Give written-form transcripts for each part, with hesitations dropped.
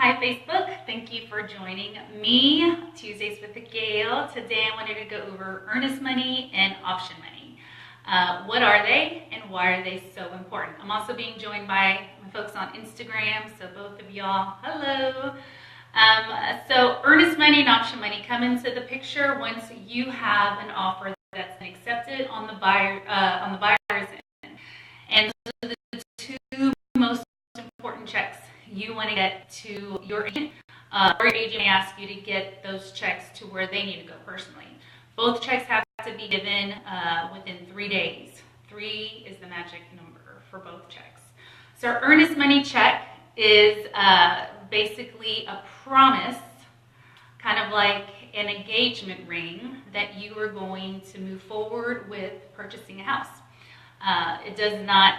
Hi Facebook, thank you for joining me, Tuesdays with Gail. Today I wanted to go over earnest money and option money. What are they and why are they so important? I'm also being joined by my folks on Instagram, so both of y'all, hello. So earnest money and option money come into the picture once you have an offer that's been accepted on the buyer's end. And those are the two most important checks you want to get to your agent, or your agent may ask you to get those checks to where they need to go personally. Both checks have to be given within 3 days. 3 is the magic number for both checks. So our earnest money check is basically a promise, kind of like an engagement ring, that you are going to move forward with purchasing a house. It does not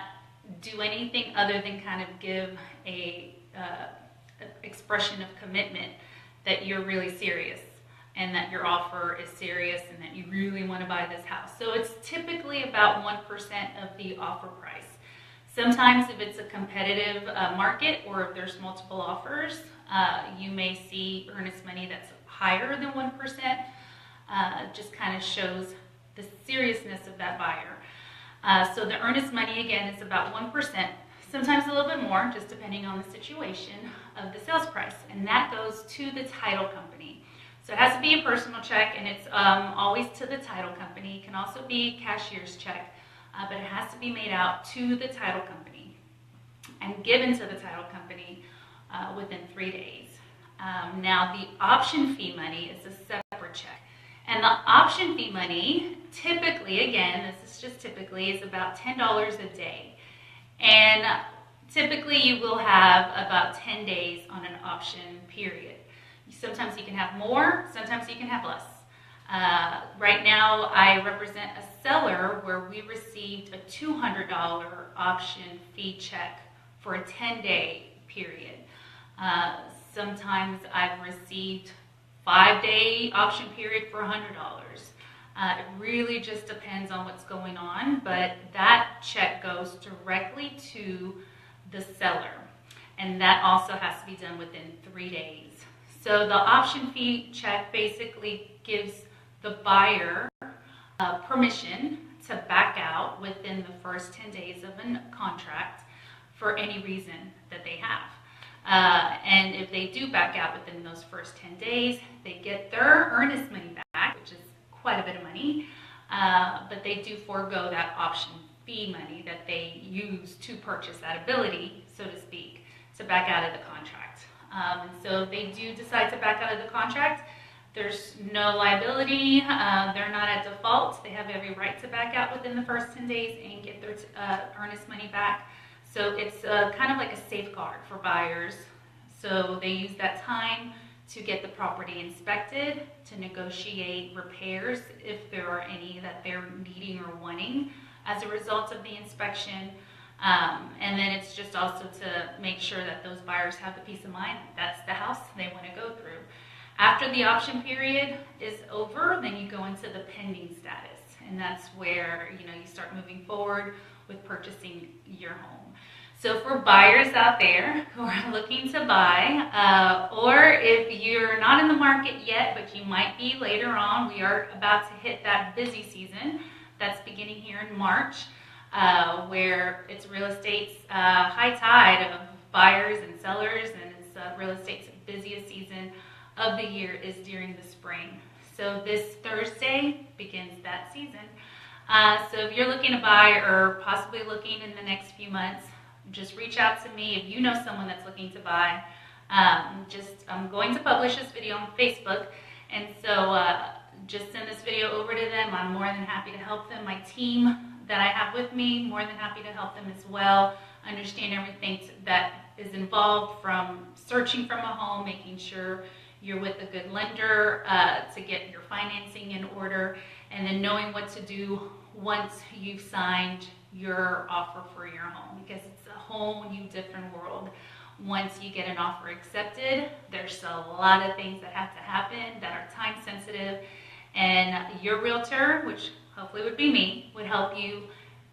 do anything other than kind of give a expression of commitment that you're really serious and that your offer is serious and that you really want to buy this house. So it's typically about 1% of the offer price. Sometimes if it's a competitive market or if there's multiple offers, you may see earnest money that's higher than 1%. Just kind of shows the seriousness of that buyer. So the earnest money, again, is about 1%, sometimes a little bit more, just depending on the situation of the sales price. And that goes to the title company. So it has to be a personal check, and it's always to the title company. It can also be a cashier's check, but it has to be made out to the title company and given to the title company within 3 days. Now, the option fee money is a separate check. And the option fee money, typically, again, this is just typically, is about $10 a day. And typically you will have about 10 days on an option period. Sometimes you can have more, sometimes you can have less. Right now I represent a seller where we received a $200 option fee check for a 10-day period. Sometimes I've received 5-day option period for $100. It really just depends on what's going on, but that check goes directly to the seller, and that also has to be done within 3 days. So the option fee check basically gives the buyer permission to back out within the first 10 days of a contract for any reason that they have. And if they do back out within those first 10 days, they get their earnest money back, which is quite a bit of money, but they do forego that option fee money that they use to purchase that ability, so to speak, to back out of the contract. And so if they do decide to back out of the contract, there's no liability, they're not at default, they have every right to back out within the first 10 days and get their earnest money back. So it's kind of like a safeguard for buyers. So they use that time to get the property inspected, to negotiate repairs if there are any that they're needing or wanting as a result of the inspection. And then it's just also to make sure that those buyers have the peace of mind that's the house they want to go through. After the option period is over, then you go into the pending status, and that's where you start moving forward with purchasing your home. So for buyers out there who are looking to buy, or if you're not in the market yet, but you might be later on, we are about to hit that busy season that's beginning here in March, where it's real estate's high tide of buyers and sellers, and it's real estate's busiest season of the year is during the spring. So this Thursday begins that season. So if you're looking to buy or possibly looking in the next few months, just reach out to me. If you know someone that's looking to buy, I'm going to publish this video on Facebook, and so just send this video over to them. I'm more than happy to help them. My team that I have with me, more than happy to help them as well, understand everything that is involved, from searching from a home, making sure you're with a good lender to get your financing in order, and then knowing what to do once you've signed your offer for your home, because it's a whole new different world. Once you get an offer accepted, there's a lot of things that have to happen that are time sensitive, and your realtor, which hopefully would be me, would help you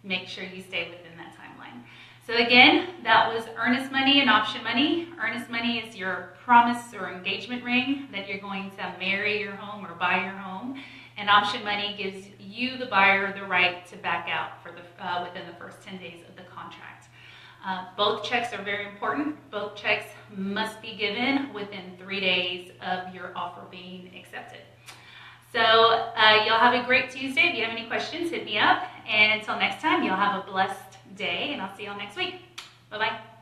make sure you stay within that timeline. So again, that was earnest money and option money. Earnest money is your promise or engagement ring that you're going to marry your home or buy your home. And option money gives you, the buyer, the right to back out for within the first 10 days of the contract. Both checks are very important. Both checks must be given within 3 days of your offer being accepted. So y'all have a great Tuesday. If you have any questions, hit me up. And until next time, y'all have a blessed day, and I'll see y'all next week. Bye-bye.